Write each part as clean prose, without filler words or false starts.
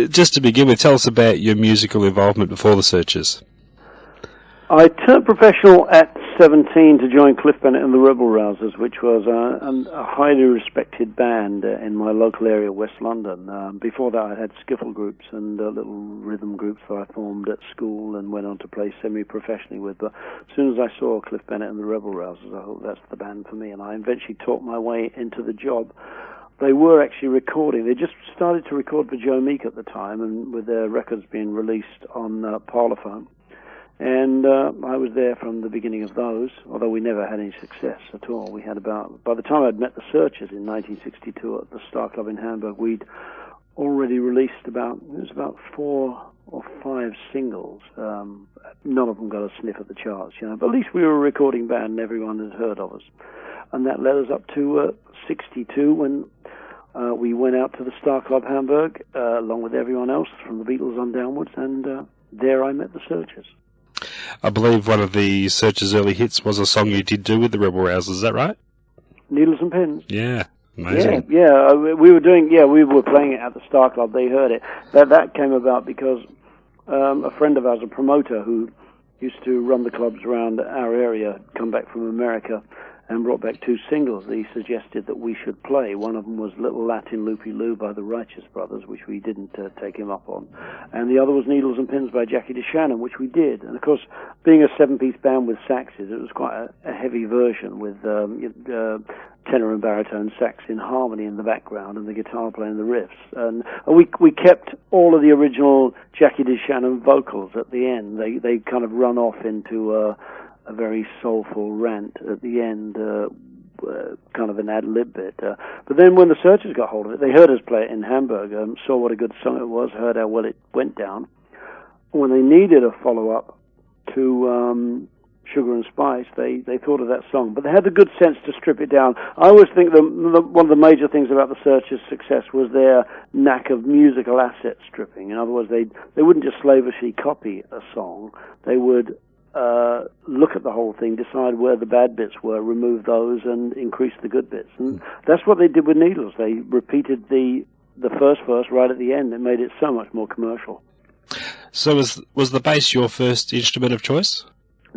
Just to begin with, tell us about your musical involvement before the Searchers. I turned professional at 17 to join Cliff Bennett and the Rebel Rousers, which was a highly respected band in my local area, West London. Before that, I had skiffle groups and little rhythm groups that I formed at school and went on to play semi-professionally with. But as soon as I saw Cliff Bennett and the Rebel Rousers, I thought that's the band for me, and I eventually taught my way into the job. They were actually recording. They just started to record for Joe Meek at the time, and with their records being released on Parlophone. And I was there from the beginning of those, although we never had any success at all. We had by the time I'd met the Searchers in 1962 at the Star Club in Hamburg, we'd already released about 4 or 5 singles. None of them got a sniff at the charts, but at least we were a recording band and everyone had heard of us. And that led us up to 62 when we went out to the Star Club Hamburg, along with everyone else from the Beatles on downwards, and there I met the Searchers. I believe one of the Searchers' early hits was a song you did do with the Rebel Rousers, is that right? Needles and Pins. Yeah, amazing. Yeah, we were playing it at the Star Club, they heard it. That came about because a friend of ours, a promoter who used to run the clubs around our area, had come back from America and brought back 2 singles that he suggested that we should play. One of them was Little Latin Loopy Loo by the Righteous Brothers, which we didn't take him up on. And the other was Needles and Pins by Jackie DeShannon, which we did. And of course, being a 7-piece band with saxes, it was quite a heavy version with tenor and baritone sax in harmony in the background and the guitar playing the riffs. And we kept all of the original Jackie DeShannon vocals at the end. They kind of run off into a very soulful rant at the end, kind of an ad-lib bit. But then when the Searchers got hold of it, they heard us play it in Hamburg, saw what a good song it was, heard how well it went down. When they needed a follow-up to Sugar and Spice, they thought of that song. But they had the good sense to strip it down. I always think one of the major things about the Searchers' success was their knack of musical asset stripping. In other words, they wouldn't just slavishly copy a song. They would look at the whole thing, decide where the bad bits were, remove those, and increase the good bits. And that's what they did with Needles. They repeated the first verse right at the end. It made it so much more commercial. So was the bass your first instrument of choice?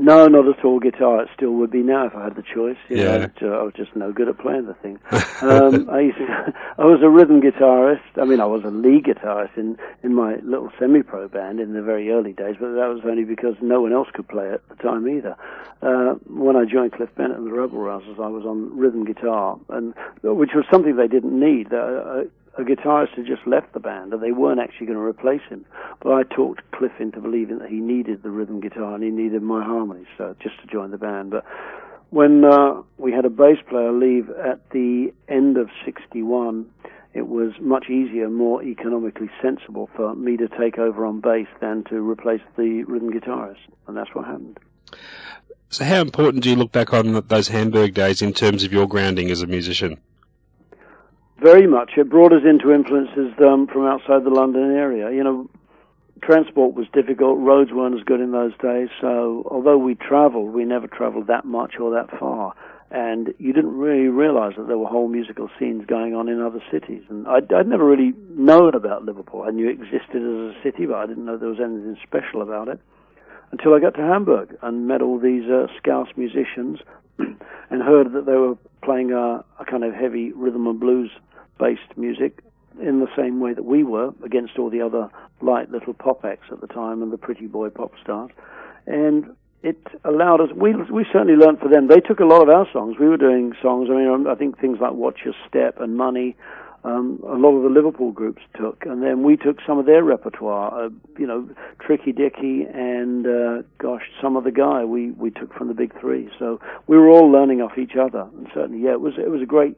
No, not at all guitar. It still would be now if I had the choice. Yeah. I was just no good at playing the thing. I was a rhythm guitarist. I mean, I was a lead guitarist in my little semi-pro band in the very early days, but that was only because no one else could play at the time either. When I joined Cliff Bennett and the Rebel Rousers, I was on rhythm guitar, and which was something they didn't need. A guitarist had just left the band, and they weren't actually going to replace him. But I talked Cliff into believing that he needed the rhythm guitar and he needed my harmonies, so just to join the band. But when we had a bass player leave at the end of 61, it was much easier, more economically sensible for me to take over on bass than to replace the rhythm guitarist, and that's what happened. So how important do you look back on those Hamburg days in terms of your grounding as a musician? Very much. It brought us into influences from outside the London area. Transport was difficult. Roads weren't as good in those days. So although we traveled, we never traveled that much or that far. And you didn't really realize that there were whole musical scenes going on in other cities. And I'd never really known about Liverpool. I knew it existed as a city, but I didn't know there was anything special about it until I got to Hamburg and met all these Scouse musicians and heard that they were playing a kind of heavy rhythm and blues-based music in the same way that we were, against all the other light little pop acts at the time and the pretty boy pop stars. And it allowed us, we certainly learned for them. They took a lot of our songs. We were doing songs, I think things like Watch Your Step and Money, a lot of the Liverpool groups took. And then we took some of their repertoire, Tricky Dicky and, Some Other Guy we took from the Big Three. So we were all learning off each other. And certainly, it was a great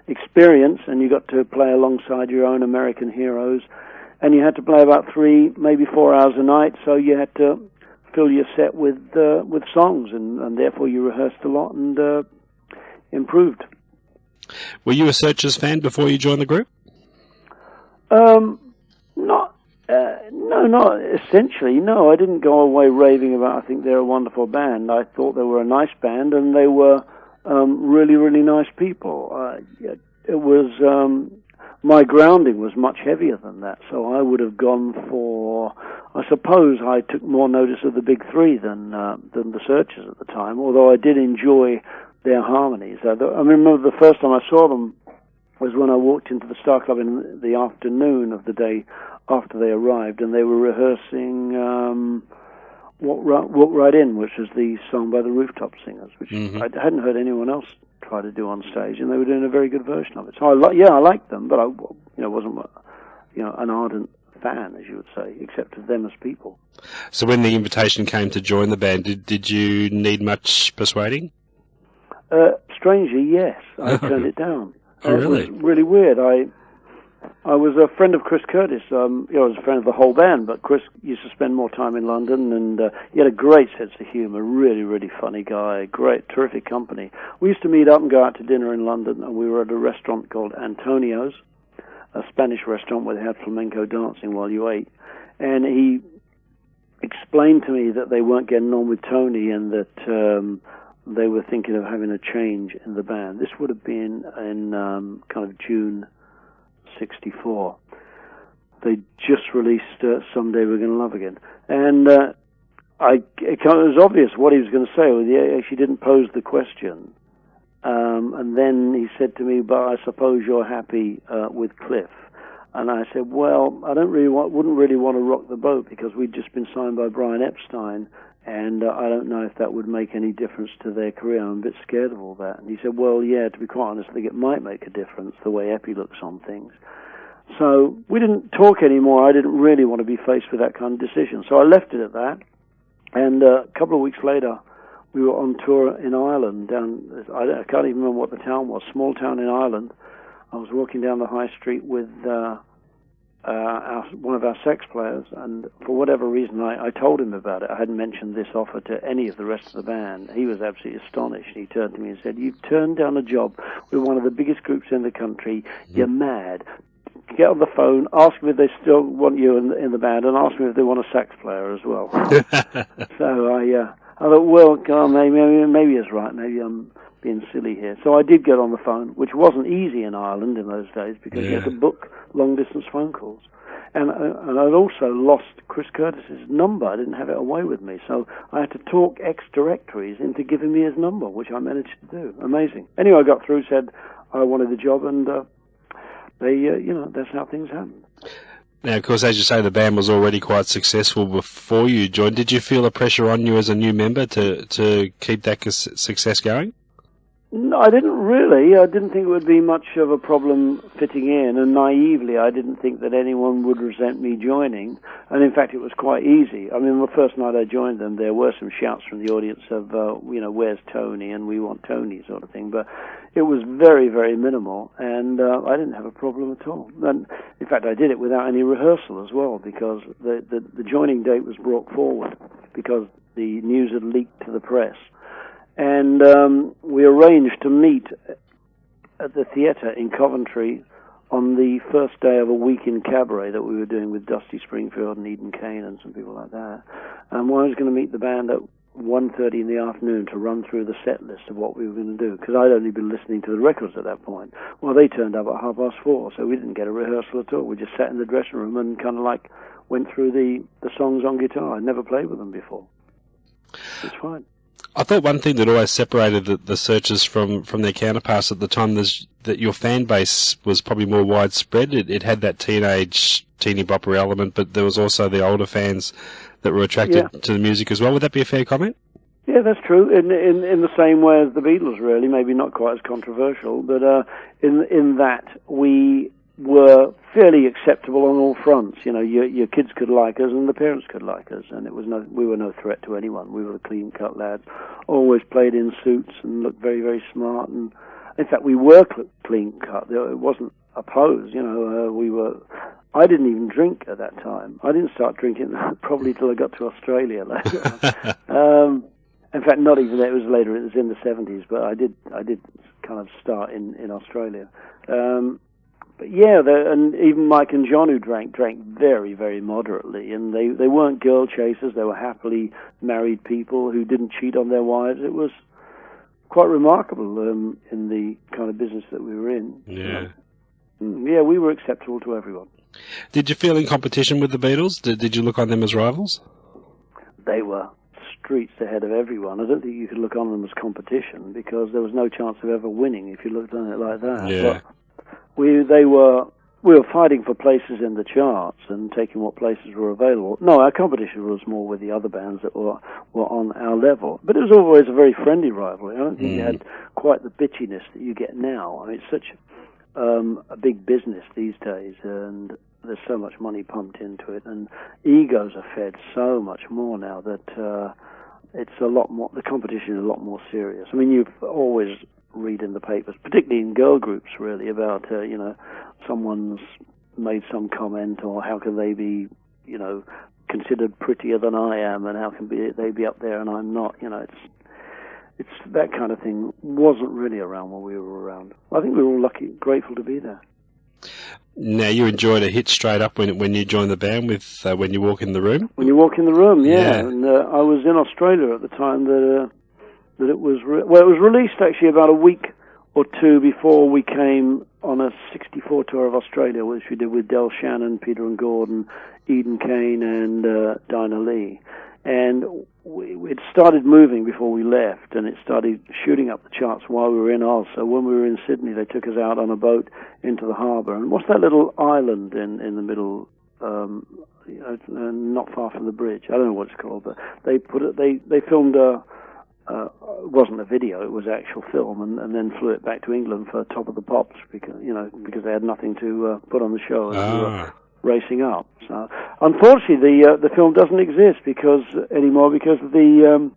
experience, and you got to play alongside your own American heroes, and you had to play about 3, maybe 4 hours a night, so you had to fill your set with songs, and therefore you rehearsed a lot and improved. Were you a Searchers fan before you joined the group? Not essentially. No, I didn't go away raving about, I think they're a wonderful band. I thought they were a nice band, and they were really, really nice people. It was my grounding was much heavier than that, so I would have gone for, I suppose I took more notice of the big three than the Searchers at the time, although I did enjoy their harmonies. I remember the first time I saw them was when I walked into the Star Club in the afternoon of the day after they arrived, and they were rehearsing Walk Right In, which was the song by the Rooftop Singers, which I hadn't heard anyone else try to do on stage, and they were doing a very good version of it. So I liked them, but I wasn't an ardent fan, as you would say, except of them as people. So when the invitation came to join the band, did you need much persuading? Strangely, yes. I turned it down. Oh, really? It was really weird. I was a friend of Chris Curtis. I was a friend of the whole band, but Chris used to spend more time in London, and he had a great sense of humour, really, really funny guy, great, terrific company. We used to meet up and go out to dinner in London, and we were at a restaurant called Antonio's, a Spanish restaurant where they had flamenco dancing while you ate, and he explained to me that they weren't getting on with Tony and that they were thinking of having a change in the band. This would have been in kind of June 64. They just released Someday We're Gonna Love Again, and it was obvious what he was going to say. He actually didn't pose the question, and then he said to me, "But I suppose you're happy with Cliff." And I said, "Well, I wouldn't really want to rock the boat because we'd just been signed by Brian Epstein, and I don't know if that would make any difference to their career. I'm a bit scared of all that." And he said, "Well, yeah, to be quite honest, I think it might make a difference the way Epi looks on things." So we didn't talk anymore. I didn't really want to be faced with that kind of decision. So I left it at that. And a couple of weeks later, we were on tour in Ireland. I can't even remember what the town was, small town in Ireland. I was walking down the high street with one of our sax players, and for whatever reason I told him about it. I hadn't mentioned this offer to any of the rest of the band. He was absolutely astonished. He turned to me and said, "You've turned down a job with one of the biggest groups in the country. You're mad. Get on the phone, ask them if they still want you in the band, and ask them if they want a sax player as well." So I thought, well, God, maybe it's right. Maybe I'm being silly here. So I did get on the phone, which wasn't easy in Ireland in those days because you had to book long-distance phone calls. And I'd also lost Chris Curtis's number. I didn't have it away with me. So I had to talk ex-directories into giving me his number, which I managed to do. Amazing. Anyway, I got through, said I wanted the job, and that's how things happened. Now, of course, as you say, the band was already quite successful before you joined. Did you feel the pressure on you as a new member to keep that success going? No, I didn't really. I didn't think it would be much of a problem fitting in, and naively, I didn't think that anyone would resent me joining. And in fact, it was quite easy. I mean, the first night I joined them, there were some shouts from the audience of, "Where's Tony?" and "We want Tony," sort of thing. But it was very, very minimal, and I didn't have a problem at all. And in fact, I did it without any rehearsal as well, because the joining date was brought forward because the news had leaked to the press. And we arranged to meet at the theatre in Coventry on the first day of a week in cabaret that we were doing with Dusty Springfield and Eden Kane and some people like that. And I was going to meet the band at 1:30 in the afternoon to run through the set list of what we were going to do, because I'd only been listening to the records at that point. Well, they turned up at 4:30, so we didn't get a rehearsal at all. We just sat in the dressing room and kind of like went through the songs on guitar. I'd never played with them before. It's fine. I thought one thing that always separated the Searchers from their counterparts at the time was that your fan base was probably more widespread. It had that teeny bopper element, but there was also the older fans that were attracted to the music as well. Would that be a fair comment? Yeah, that's true. In the same way as the Beatles, really. Maybe not quite as controversial, but in that we were fairly acceptable on all fronts. You know, your kids could like us and the parents could like us, and we were no threat to anyone. We were the clean-cut lads, always played in suits and looked very, very smart. And in fact, we were clean-cut. It wasn't a pose. You know, I didn't even drink at that time. I didn't start drinking probably till I got to Australia later on. In fact, not even that. It was later. It was in the 70s, but I did kind of start in Australia. But yeah, and even Mike and John, who drank very, very moderately, and they weren't girl chasers. They were happily married people who didn't cheat on their wives. It was quite remarkable in the kind of business that we were in. Yeah. Yeah, we were acceptable to everyone. Did you feel in competition with the Beatles? Did you look on them as rivals? They were streets ahead of everyone. I don't think you could look on them as competition because there was no chance of ever winning if you looked on it like that. Yeah. But we were fighting for places in the charts and taking what places were available. No, our competition was more with the other bands that were on our level. But it was always a very friendly rivalry. I don't think you had quite the bitchiness that you get now. I mean, it's such a big business these days, and there's so much money pumped into it, and egos are fed so much more now that it's a lot more. The competition is a lot more serious. I mean, you've always read in the papers, particularly in girl groups, really, about someone's made some comment, or how can they be, considered prettier than I am, and how can they be up there and I'm not? It's that kind of thing wasn't really around when we were around. I think we were all lucky, grateful to be there. Now, you enjoyed a hit straight up when you joined the band with When You Walk in the Room? When You Walk in the Room, yeah. Yeah. And I was in Australia at the time that it was... it was released actually about a week or two before we came on a 64 tour of Australia, which we did with Del Shannon, Peter and Gordon, Eden Kane, and Dinah Lee. And it started moving before we left, and it started shooting up the charts while we were in Oz. So when we were in Sydney, they took us out on a boat into the harbour. And what's that little island in the middle, not far from the bridge? I don't know what it's called, but they filmed it wasn't a video, it was actual film, and then flew it back to England for Top of the Pops because they had nothing to put on the show as we were racing up. So unfortunately, the film doesn't exist anymore because the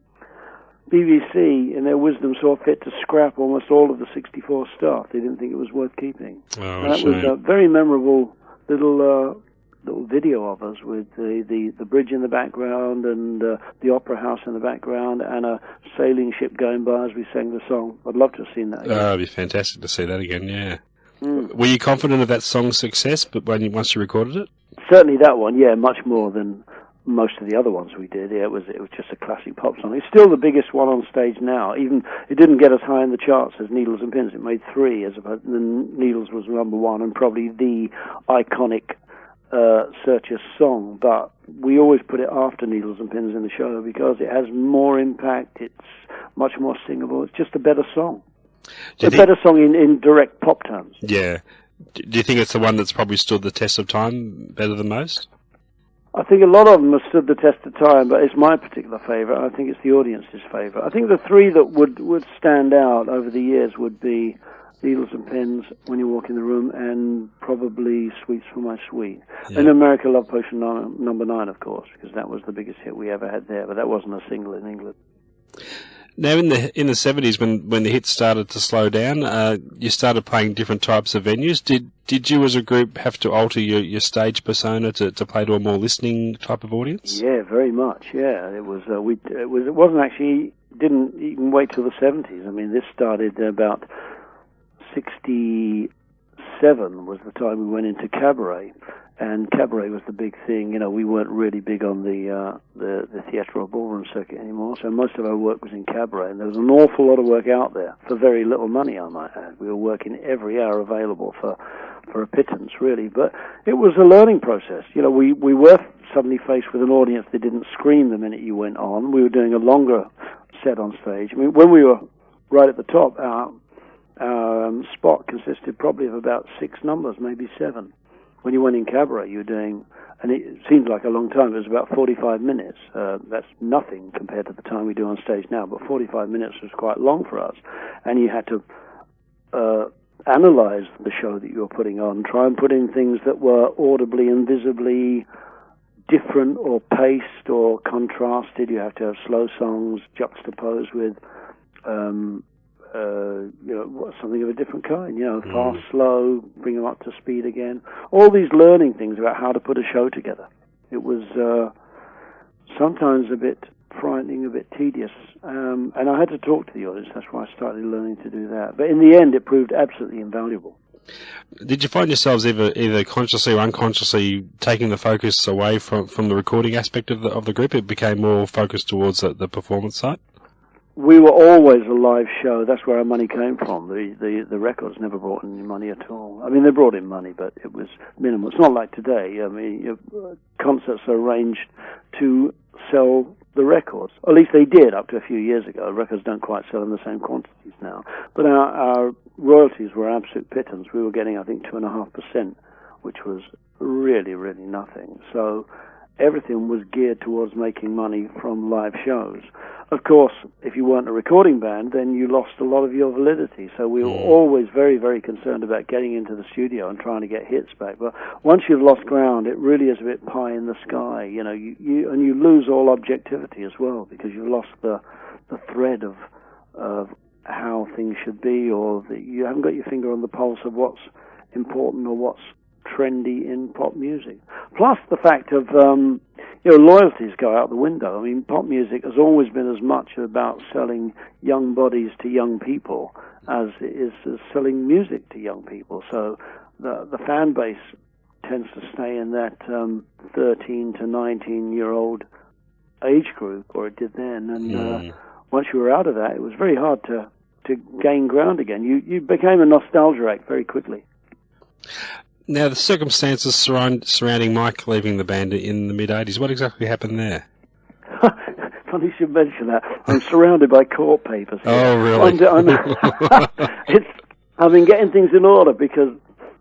BBC, in their wisdom, saw fit to scrap almost all of the 64 stuff. They didn't think it was worth keeping. Oh, that was a very memorable little video of us with the bridge in the background and the opera house in the background and a sailing ship going by as we sang the song. I'd love to have seen that again. Oh, it'd be fantastic to see that again, yeah. Were you confident of that song's success but once you recorded it? Certainly that one, yeah, much more than most of the other ones we did. Yeah, it was just a classic pop song. It's still the biggest one on stage now. Even it didn't get as high in the charts as Needles and Pins. It made 3 and Needles was number 1 and probably the iconic Searchers song, but we always put it after Needles and Pins in the show because it has more impact, it's much more singable, it's just a better song. Better song in direct pop terms. Yeah. Do you think it's the one that's probably stood the test of time better than most? I think a lot of them have stood the test of time, but it's my particular favourite. I think it's the audience's favourite. I think the 3 that would stand out over the years would be Needles and Pins, When You Walk in the Room, and probably Sweets for My Sweet. Yeah. And America Love Potion number 9, of course, because that was the biggest hit we ever had there, but that wasn't a single in England. Now, in the 70s, when the hits started to slow down, you started playing different types of venues. Did you, as a group, have to alter your stage persona to play to a more listening type of audience? Yeah, very much. Yeah, it was. It wasn't actually. Didn't even wait till the 70s. I mean, this started about 67 was the time we went into cabaret, and cabaret was the big thing. We weren't really big on the theatre or ballroom circuit anymore, so most of our work was in cabaret, and there was an awful lot of work out there for very little money, I might add. We were working every hour available for a pittance, really, but it was a learning process. We were suddenly faced with an audience that didn't scream the minute you went on. We were doing a longer set on stage. I mean, when we were right at the top, our spot consisted probably of about 6 numbers, maybe 7. When you went in cabaret, you were doing, and it seemed like a long time, it was about 45 minutes. That's nothing compared to the time we do on stage now, but 45 minutes was quite long for us. And you had to analyze the show that you were putting on, try and put in things that were audibly and visibly different or paced or contrasted. You have to have slow songs juxtaposed with something of a different kind, fast, slow, bring them up to speed again. All these learning things about how to put a show together. It was sometimes a bit frightening, a bit tedious, and I had to talk to the audience. That's why I started learning to do that. But in the end, it proved absolutely invaluable. Did you find yourselves either consciously or unconsciously taking the focus away from the recording aspect of the group? It became more focused towards the performance side? we were always a live show. That's where our money came from. The records never brought in any money at all. I mean, they brought in money, but it was minimal. It's not like today. I mean, concerts are arranged to sell the records. At least they did up to a few years ago. Records don't quite sell in the same quantities now. But our royalties were absolute pittance. We were getting, I think, 2.5%, which was really, really nothing. So everything was geared towards making money from live shows. Of course, if you weren't a recording band, then you lost a lot of your validity. So we were always very, very concerned about getting into the studio and trying to get hits back. But once you've lost ground, it really is a bit pie in the sky. You know, you lose all objectivity as well, because you've lost the thread of how things should be, or you haven't got your finger on the pulse of what's important or what's trendy in pop music. Plus the fact of loyalties go out the window. I mean, pop music has always been as much about selling young bodies to young people as it is selling music to young people. So the fan base tends to stay in that 13 to 19-year-old age group, or it did then. And once you were out of that, it was very hard to gain ground again. You became a nostalgia act very quickly. Now, the circumstances surrounding Mike leaving the band in the mid-'80s, what exactly happened there? Funny you should mention that. I'm surrounded by court papers here. Oh, really? I've been getting things in order because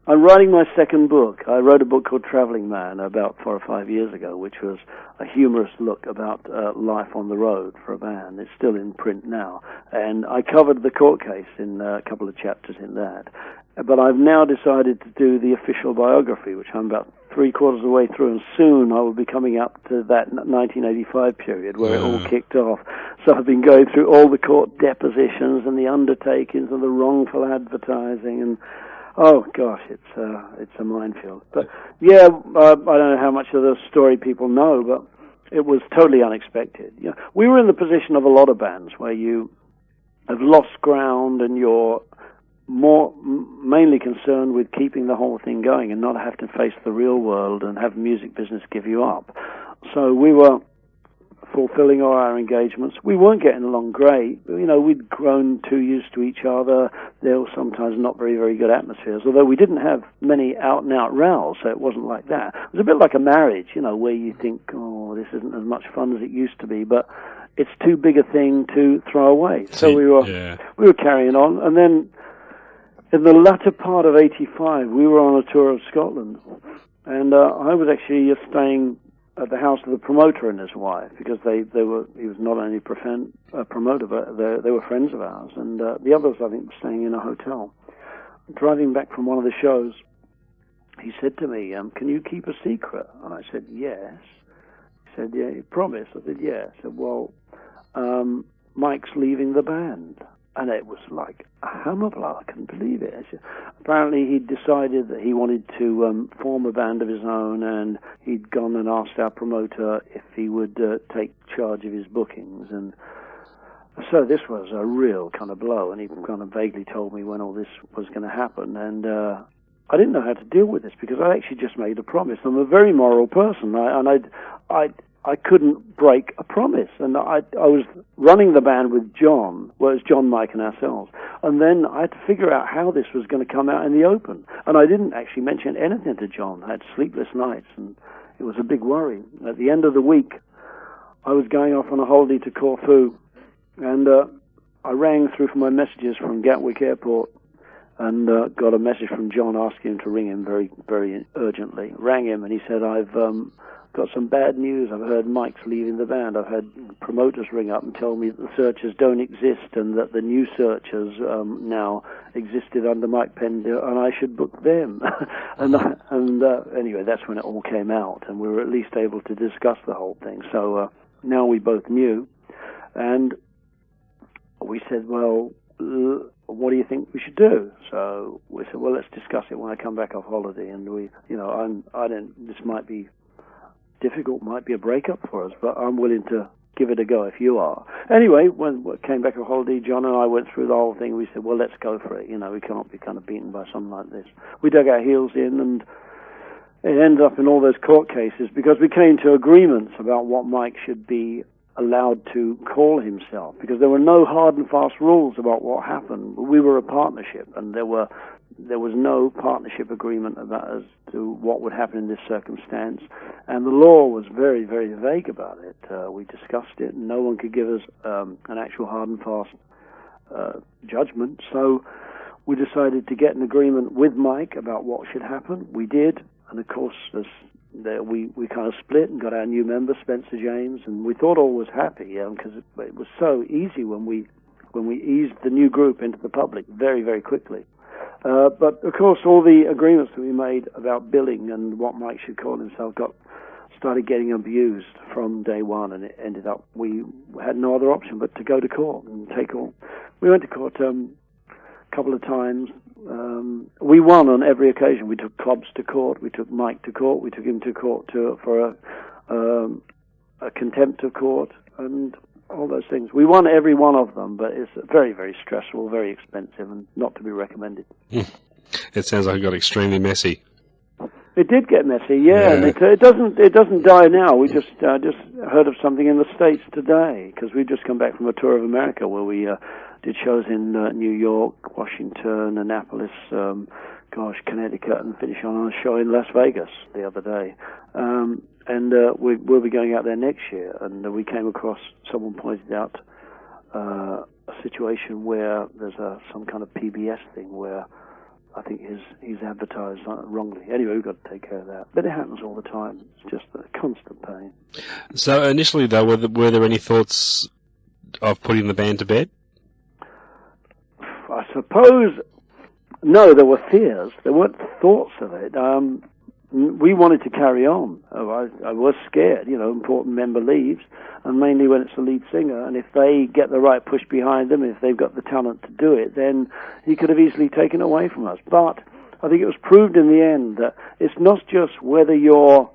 I'm writing my second book. I wrote a book called Traveling Man about 4 or 5 years ago, which was a humorous look about life on the road for a band. It's still in print now. And I covered the court case in a couple of chapters in that. But I've now decided to do the official biography, which I'm about 3/4 of the way through, and soon I will be coming up to that 1985 period where it all kicked off. So I've been going through all the court depositions and the undertakings and the wrongful advertising, and oh gosh, it's a minefield. But yeah, I don't know how much of the story people know, but it was totally unexpected. You know, we were in the position of a lot of bands where you have lost ground and you're mainly concerned with keeping the whole thing going and not have to face the real world and have music business give you up. So we were fulfilling all our engagements. We weren't getting along great. You know, we'd grown too used to each other. There were sometimes not very, very good atmospheres, although we didn't have many out-and-out rows, so it wasn't like that. It was a bit like a marriage, you know, where you think, oh, this isn't as much fun as it used to be, but it's too big a thing to throw away. So we were carrying on, and then in the latter part of '85, we were on a tour of Scotland, and I was actually staying at the house of the promoter and his wife, because he was not only a promoter, but they were friends of ours, and the others, I think, were staying in a hotel. Driving back from one of the shows, he said to me, can you keep a secret? And I said, yes. He said, yeah, you promise? I said, yes. I said, well, Mike's leaving the band. And it was like a hammer blow. I couldn't believe it. Apparently, he'd decided that he wanted to form a band of his own, and he'd gone and asked our promoter if he would take charge of his bookings. And so this was a real kind of blow, and he kind of vaguely told me when all this was going to happen. And I didn't know how to deal with this, because I actually just made a promise. I'm a very moral person, I couldn't break a promise, and I was running the band with John, well, it was John, Mike, and ourselves, and then I had to figure out how this was going to come out in the open, and I didn't actually mention anything to John. I had sleepless nights, and it was a big worry. At the end of the week, I was going off on a holiday to Corfu, and I rang through for my messages from Gatwick Airport, and got a message from John asking him to ring him very, very urgently. Rang him, and he said, I've got some bad news. I've heard Mike's leaving the band. I've had promoters ring up and tell me that the Searchers don't exist, and that the new Searchers now existed under Mike Pender, and I should book them. and anyway, that's when it all came out, and we were at least able to discuss the whole thing. So now we both knew, and we said, well, what do you think we should do? So we said, well, let's discuss it when I come back off holiday. And this might be difficult, might be a breakup for us, but I'm willing to give it a go if you are. Anyway, when we came back off holiday, John and I went through the whole thing. We said, well, let's go for it. You know, we can't be kind of beaten by something like this. We dug our heels in, and it ended up in all those court cases, because we came to agreements about what Mike should be allowed to call himself, because there were no hard and fast rules about what happened. We were a partnership, and there was no partnership agreement about as to what would happen in this circumstance, and the law was very, very vague about it. We discussed it, and no one could give us an actual hard and fast judgment. So we decided to get an agreement with Mike about what should happen. We did, and of course, we kind of split and got our new member, Spencer James, and we thought all was happy, because it was so easy when we eased the new group into the public very, very quickly. But of course, all the agreements that we made about billing and what Mike should call himself started getting abused from day one, and it ended up we had no other option but to go to court and take all. We went to court a couple of times. We won on every occasion. We took clubs to court. We took Mike to court. We took him to court for a contempt of court and all those things. We won every one of them, but it's very, very stressful, very expensive, and not to be recommended. It sounds like it got extremely messy. It did get messy, yeah. And it doesn't die now. We just heard of something in the States today, because we've just come back from a tour of America where we did shows in New York, Washington, Annapolis, Connecticut, and finished on a show in Las Vegas the other day. And we'll be going out there next year. And we came across, someone pointed out a situation where there's some kind of PBS thing where I think he's advertised wrongly. Anyway, we've got to take care of that. But it happens all the time. It's just a constant pain. So initially, though, were there any thoughts of putting the band to bed? I suppose, no, there were fears. There weren't thoughts of it. We wanted to carry on. I was scared, important member leaves, and mainly when it's the lead singer, and if they get the right push behind them, if they've got the talent to do it, then he could have easily taken it away from us. But I think it was proved in the end that it's not just whether you're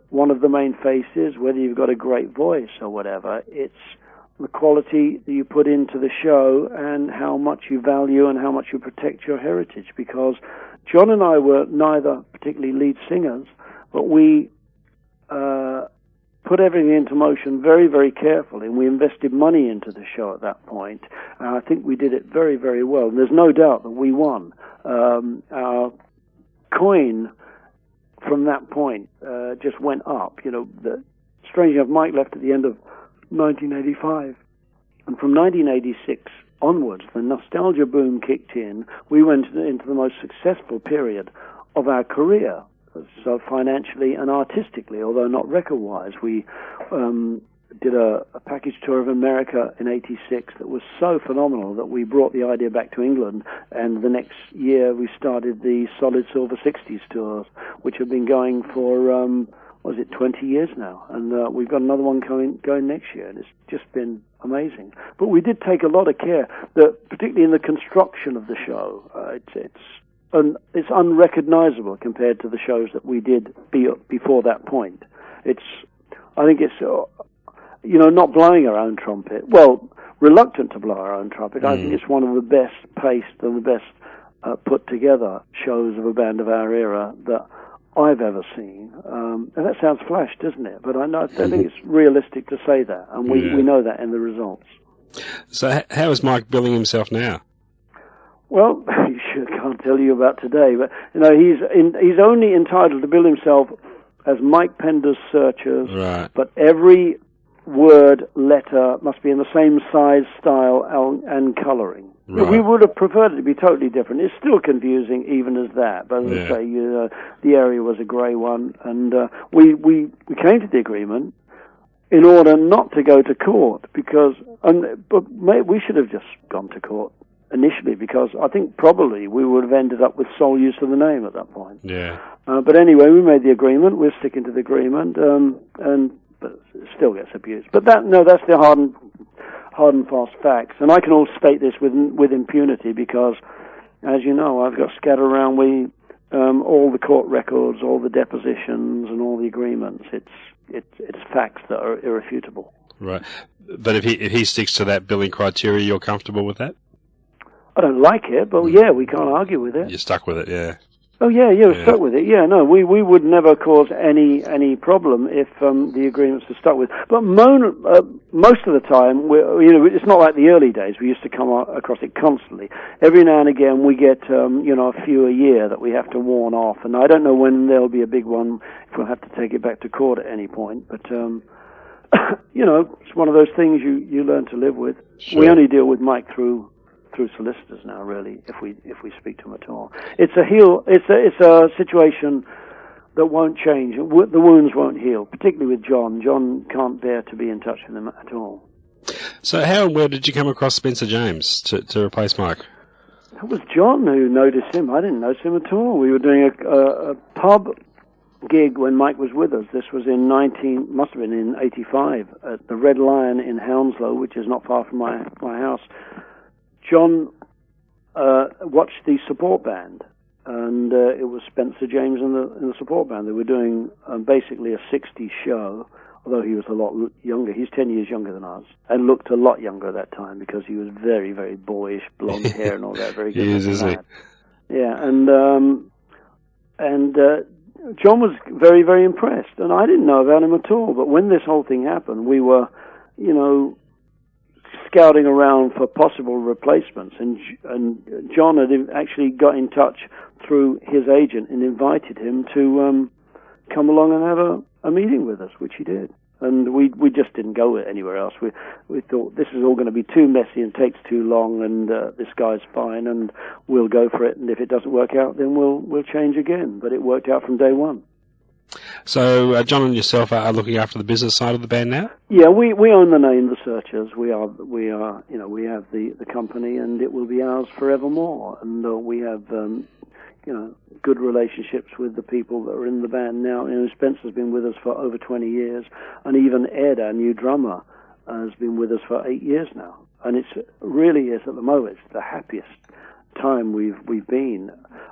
one of the main faces, whether you've got a great voice or whatever, it's the quality that you put into the show and how much you value and how much you protect your heritage, because John and I were neither particularly lead singers, but we put everything into motion very, very carefully, and we invested money into the show at that point. And I think we did it very, very well. And there's no doubt that we won. Our coin from that point just went up. Strangely enough, Mike left at the end of 1985, and from 1986 onwards, the nostalgia boom kicked in. We went into the most successful period of our career, so financially and artistically, although not record-wise. We did a package tour of America in '86 that was so phenomenal that we brought the idea back to England, and the next year we started the Solid Silver 60s tours, which have been going for 20 years now, and we've got another one going next year, and it's just been amazing. But we did take a lot of care, particularly in the construction of the show. It's unrecognizable compared to the shows that we did before that point. I think it's not blowing our own trumpet. Well, reluctant to blow our own trumpet. I think it's one of the best paced and the best put together shows of a band of our era that I've ever seen. And that sounds flash, doesn't it? But I think it's realistic to say that, and we know that in the results. So how is Mike billing himself now? Well, I can't tell you about today, but he's only entitled to bill himself as Mike Pender's Searchers, right. But every word, letter must be in the same size, style, and colouring. Right. We would have preferred it to be totally different. It's still confusing, even as that. But as I say, the area was a grey one, and we came to the agreement in order not to go to court, but we should have just gone to court initially, because I think probably we would have ended up with sole use of the name at that point. Yeah. But anyway, we made the agreement. We're sticking to the agreement, but it still gets abused. But that's the hard and fast facts, and I can all state this with impunity, because, as you know, I've got scattered around all the court records, all the depositions, and all the agreements. It's facts that are irrefutable. Right, but if he sticks to that billing criteria, you're comfortable with that? I don't like it, but yeah, we can't argue with it. You're stuck with it, yeah. Oh yeah, we're stuck with it. Yeah, no, we would never cause any problem if the agreements are stuck with. But most of the time, it's not like the early days. We used to come across it constantly. Every now and again, we get a few a year that we have to warn off, and I don't know when there'll be a big one if we'll have to take it back to court at any point. But it's one of those things you learn to live with. Sure. We only deal with Mike through solicitors now, really, if we speak to him at all. It's a situation that won't change. The wounds won't heal, particularly with John. John can't bear to be in touch with him at all. So how and where did you come across Spencer James to replace Mike? It was John who noticed him. I didn't notice him at all. We were doing a pub gig when Mike was with us. This was must have been in 85 at the Red Lion in Hounslow, which is not far from my house. John watched the support band, and it was Spencer James in the support band. They were doing basically a 60s show, although he was a lot younger. He's 10 years younger than us, and looked a lot younger at that time because he was very, very boyish, blonde hair and all that. Very good. He is, isn't he? Yeah, and John was very, very impressed, and I didn't know about him at all. But when this whole thing happened, we were, scouting around for possible replacements, and John had actually got in touch through his agent and invited him to come along and have a meeting with us, which he did. And we just didn't go anywhere else. We thought this is all going to be too messy and takes too long, and this guy's fine, and we'll go for it. And if it doesn't work out, then we'll change again. But it worked out from day one. So John and yourself are looking after the business side of the band now? Yeah, we own the name, The Searchers. We are we have the company, and it will be ours forevermore. And we have good relationships with the people that are in the band now. Spencer's been with us for over 20 years, and even Ed, our new drummer, has been with us for 8 years now. And it really is, at the moment, it's the happiest time we've been.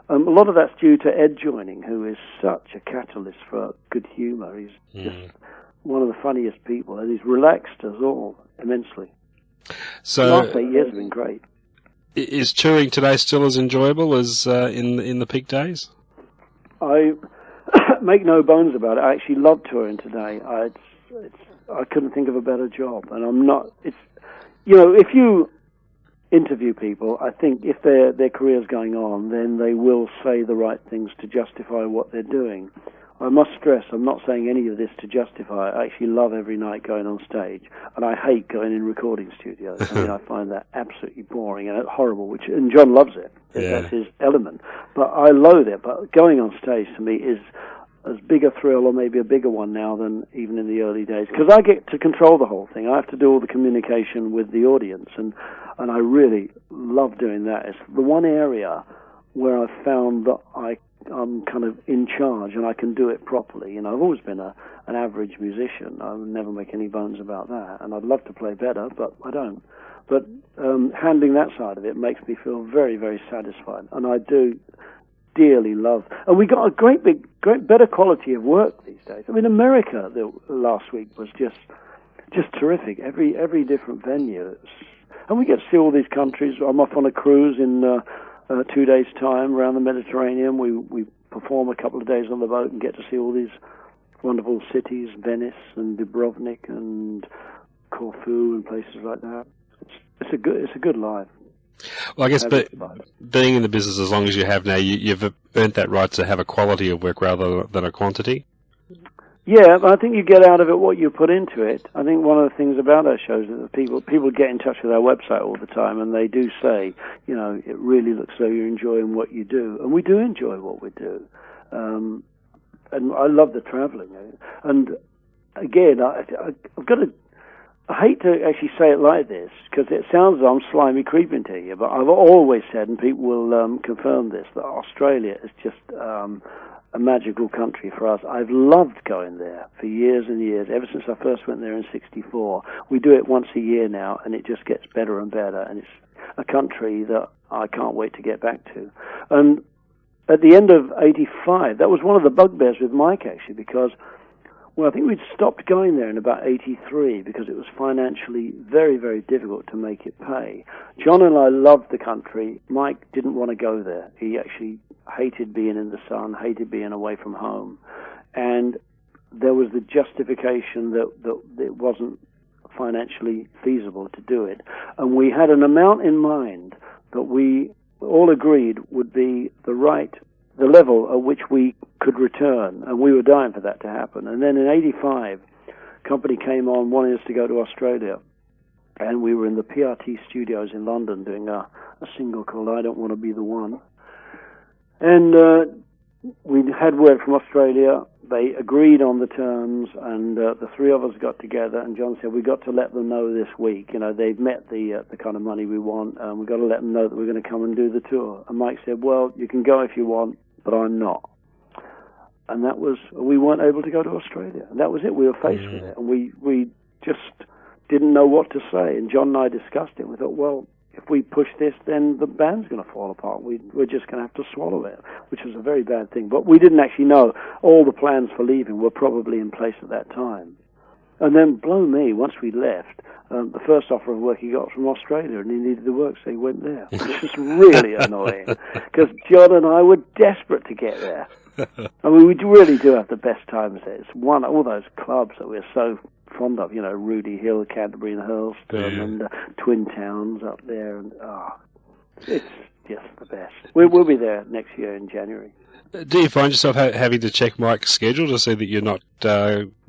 A lot of that's due to Ed joining, who is such a catalyst for good humour. He's just one of the funniest people, and he's relaxed us all immensely. So the last 8 years have been great. Is touring today still as enjoyable as in the peak days? I make no bones about it. I actually love touring today. I couldn't think of a better job, and I'm not. If you interview people, I think if their career's going on, then they will say the right things to justify what they're doing. I must stress, I'm not saying any of this to justify. I actually love every night going on stage, and I hate going in recording studios. I find that absolutely boring and horrible, and John loves it. Yeah. That's his element. But I loathe it. But going on stage to me is as big a thrill, or maybe a bigger one now, than even in the early days, because I get to control the whole thing. I have to do all the communication with the audience, and I really love doing that. It's the one area where I've found that I'm kind of in charge, and I can do it properly. I've always been an average musician. I would never make any bones about that, and I'd love to play better, but I don't. But handling that side of it makes me feel very, very satisfied, and I do dearly love. And we got a great better quality of work these days. I mean, America last week was just terrific. Every different venue, and we get to see all these countries. I'm off on a cruise in 2 days' time around the Mediterranean. We perform a couple of days on the boat and get to see all these wonderful cities, Venice and Dubrovnik and Corfu and places like that. It's a good life. Well, I guess being in the business as long as you have now, you've earned that right to have a quality of work rather than a quantity. Yeah, but I think you get out of it what you put into it. I think one of the things about our shows is that people get in touch with our website all the time, and they do say, it really looks as though you're enjoying what you do. And we do enjoy what we do. And I love the travelling. And again, I've got to... I hate to actually say it like this, because it sounds like I'm slimy creeping to you, but I've always said, and people will confirm this, that Australia is just a magical country for us. I've loved going there for years and years, ever since I first went there in '64. We do it once a year now, and it just gets better and better, and it's a country that I can't wait to get back to. And at the end of '85, that was one of the bugbears with Mike, actually, because... Well, I think we'd stopped going there in about '83 because it was financially very, very difficult to make it pay. John and I loved the country. Mike didn't want to go there. He actually hated being in the sun, hated being away from home, and there was the justification that it wasn't financially feasible to do it. And we had an amount in mind that we all agreed would be the level at which we could return, and we were dying for that to happen. And then in '85, company came on wanting us to go to Australia, and we were in the PRT studios in London doing a single called I Don't Want to Be the One. And we had word from Australia. They agreed on the terms, and the three of us got together, and John said, we got to let them know this week. You know, they've met the kind of money we want, and we've got to let them know that we're going to come and do the tour. And Mike said, well, you can go if you want, but I'm not. And that was, we weren't able to go to Australia. And that was it. We were faced with it. And we just didn't know what to say. And John and I discussed it. We thought, well, if we push this, then the band's going to fall apart. We're just going to have to swallow it, which was a very bad thing. But we didn't actually know all the plans for leaving were probably in place at that time. And then, blow me, once we left, the first offer of work he got from Australia, and he needed the work, so he went there, which was really annoying, because John and I were desperate to get there. I mean, we really do have the best times there. It's all those clubs that we're so fond of, you know, Rudy Hill, Canterbury and Hurlstone, and Twin Towns up there, and it's just the best. We'll be there next year in January. Do you find yourself having to check Mike's schedule to see that you're not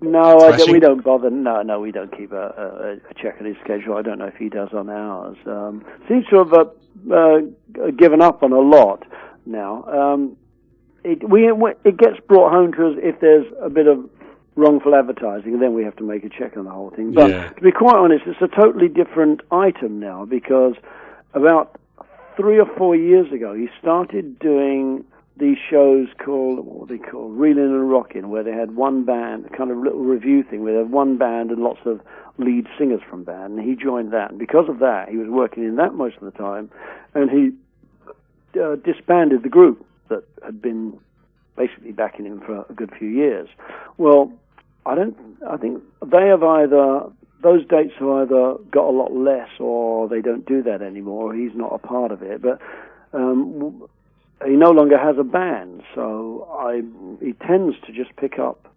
No, we don't bother. No, we don't keep a check on his schedule. I don't know if he does on ours. Seems to have given up on a lot now. It gets brought home to us if there's a bit of wrongful advertising, and then we have to make a check on the whole thing. But to be quite honest, it's a totally different item now, because about 3 or 4 years ago, he started doing these shows called, what were they called, Reelin' and Rockin', where they had one band, a kind of little review thing, where they had one band and lots of lead singers from band, and he joined that. And because of that, he was working in that most of the time, and he disbanded the group that had been basically backing him for a good few years. Well, I think those dates have either got a lot less, or they don't do that anymore, or he's not a part of it, but he no longer has a band, so he tends to just pick up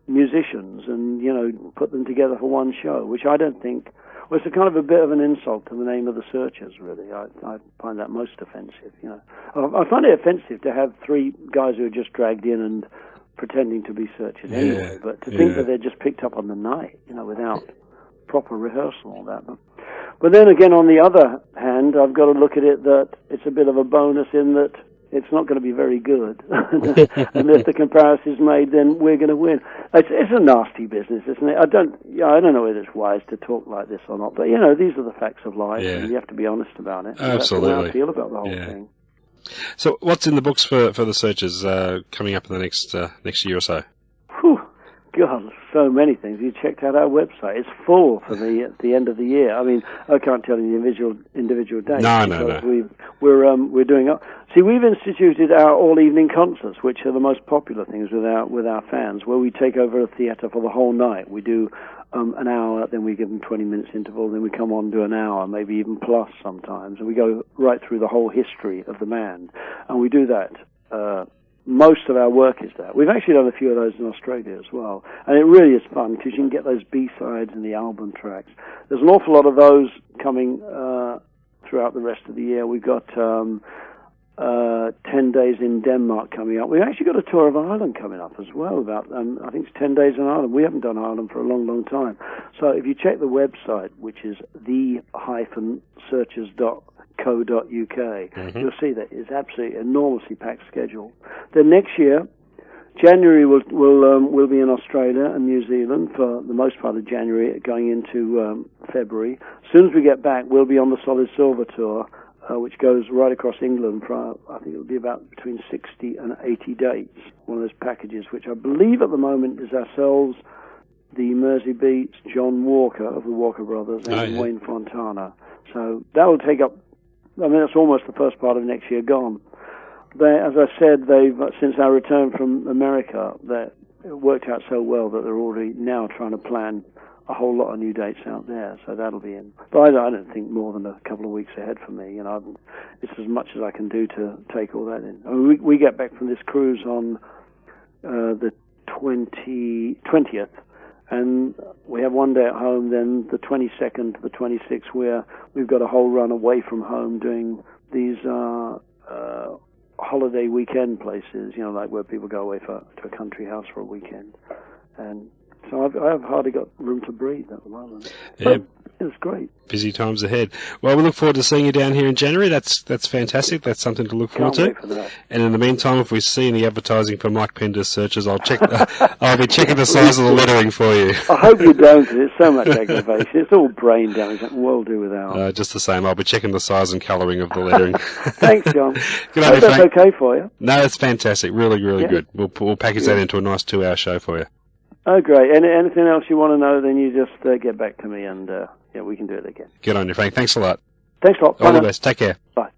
musicians and, you know, put them together for one show, which I don't think, well, it's a kind of a bit of an insult to the name of the Searchers, really. I find that most offensive, you know. I find it offensive to have 3 guys who are just dragged in and pretending to be Searchers anyway, but to think that they're just picked up on the night, you know, without proper rehearsal and all that. But then again, on the other hand, I've got to look at it that it's a bit of a bonus in that it's not going to be very good. And if the comparison's made, then we're going to win. It's a nasty business, isn't it? I don't know whether it's wise to talk like this or not, but, you know, these are the facts of life, and you have to be honest about it. Absolutely. That's the way I feel about the whole thing. So what's in the books for the Searchers coming up in the next year or so? Whew. God, so many things. You checked out our website. It's full for the end of the year. I mean, I can't tell you the individual dates. No. We're doing. See, we've instituted our all-evening concerts, which are the most popular things with our fans, where we take over a theatre for the whole night. We do an hour, then we give them 20 minutes interval, then we come on and do an hour, maybe even plus sometimes, and we go right through the whole history of the band, and we do that. Most of our work is that. We've actually done a few of those in Australia as well. And it really is fun because you can get those B-sides and the album tracks. There's an awful lot of those coming throughout the rest of the year. We've got 10 days in Denmark coming up. We've actually got a tour of Ireland coming up as well. About I think it's 10 days in Ireland. We haven't done Ireland for a long, long time. So if you check the website, which is the-searchers.co.uk, you'll see that it's absolutely enormously packed schedule. Then next year, January we'll be in Australia and New Zealand for the most part of January, going into February. As soon as we get back, we'll be on the Solid Silver tour, which goes right across England for, I think it'll be about between 60 and 80 dates. One of those packages, which I believe at the moment is ourselves, the Mersey Beats, John Walker of the Walker Brothers, and Wayne Fontana. So that will take up, I mean, that's almost the first part of next year gone. As I said, since our return from America, it worked out so well that they're already now trying to plan a whole lot of new dates out there, so that'll be in. But I don't think more than a couple of weeks ahead for me. It's as much as I can do to take all that in. I mean, we get back from this cruise on the 20th, and we have one day at home. Then the 22nd to the 26th, where we've got a whole run away from home doing these holiday weekend places, like where people go away to a country house for a weekend. And so I've hardly got room to breathe at the moment. Yeah. It's great. Busy times ahead. Well, we look forward to seeing you down here in January. That's fantastic. That's something to look forward to. Can't wait for that. And in the meantime, if we see any advertising for Mike Pender's searches, I'll check. I'll be checking the size of the lettering for you. I hope you don't, because it's so much aggravation. It's all brain damage. I can well do without. Just the same. I'll be checking the size and colouring of the lettering. Thanks, John. Good I hope that's okay for you. No, it's fantastic. Really, really good. We'll package that into a nice 2-hour show for you. Oh, great. Anything else you want to know, then you just get back to me, and we can do it again. Good on you, Frank. Thanks a lot. Thanks a lot. All the best. Take care. Bye.